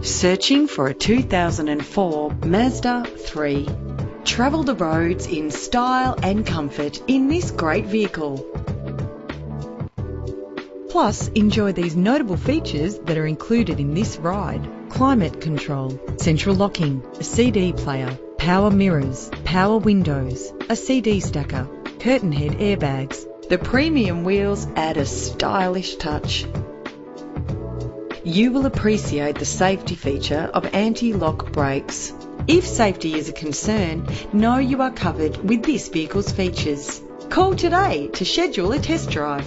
Searching for a 2004 Mazda 3. Travel the roads in style and comfort in this great vehicle. Plus, enjoy these notable features that are included in this ride: climate control, central locking, a CD player, power mirrors, power windows, a CD stacker, curtain head airbags. The premium wheels add a stylish touch. You will appreciate the safety feature of anti-lock brakes. If safety is a concern, know you are covered with this vehicle's features. Call today to schedule a test drive.